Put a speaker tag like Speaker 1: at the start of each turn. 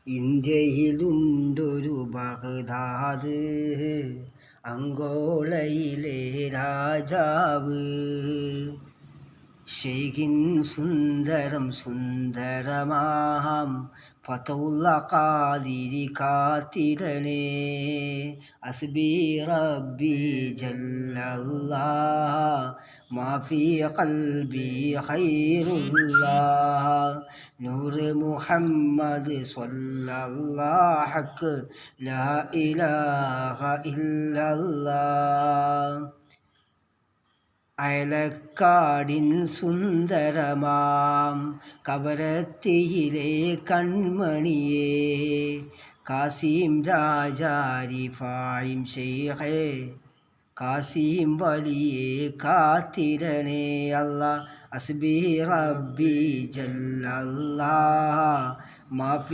Speaker 1: ഇന്ത്യയിലുണ്ടൊരു ബഗ്ദാദ്, അങ്കോളയിലെ രാജാവ്. ഷെയ്ഖിൻ സുന്ദരം സുന്ദരമാം ഫതഹുള്ള ഖാദിരി കാത്തിടണേ. അസ്ബി റബ്ബി ജല്ലല്ലാഹ് മാഫി ഖൽബി ഖൈറുല്ലാഹ്. നൂറ് മുഹമ്മദ് സ്വല്ലല്ലാഹ് ഹഖ് ലാ ഇലാഹ ഇല്ലല്ലാഹ്. അയലക്കാടിൻ സുന്ദരമാം കവരത്തിയിലെ കൺമണിയേ, കാസിം രാജാരി ഫായിം ഷെയ്ഖേ, കാസിം വലിയെ കാത്തിടണേ അല്ലാ. അസ്ബി റബ്ബി ജല്ലല്ലാഹ് മാഫി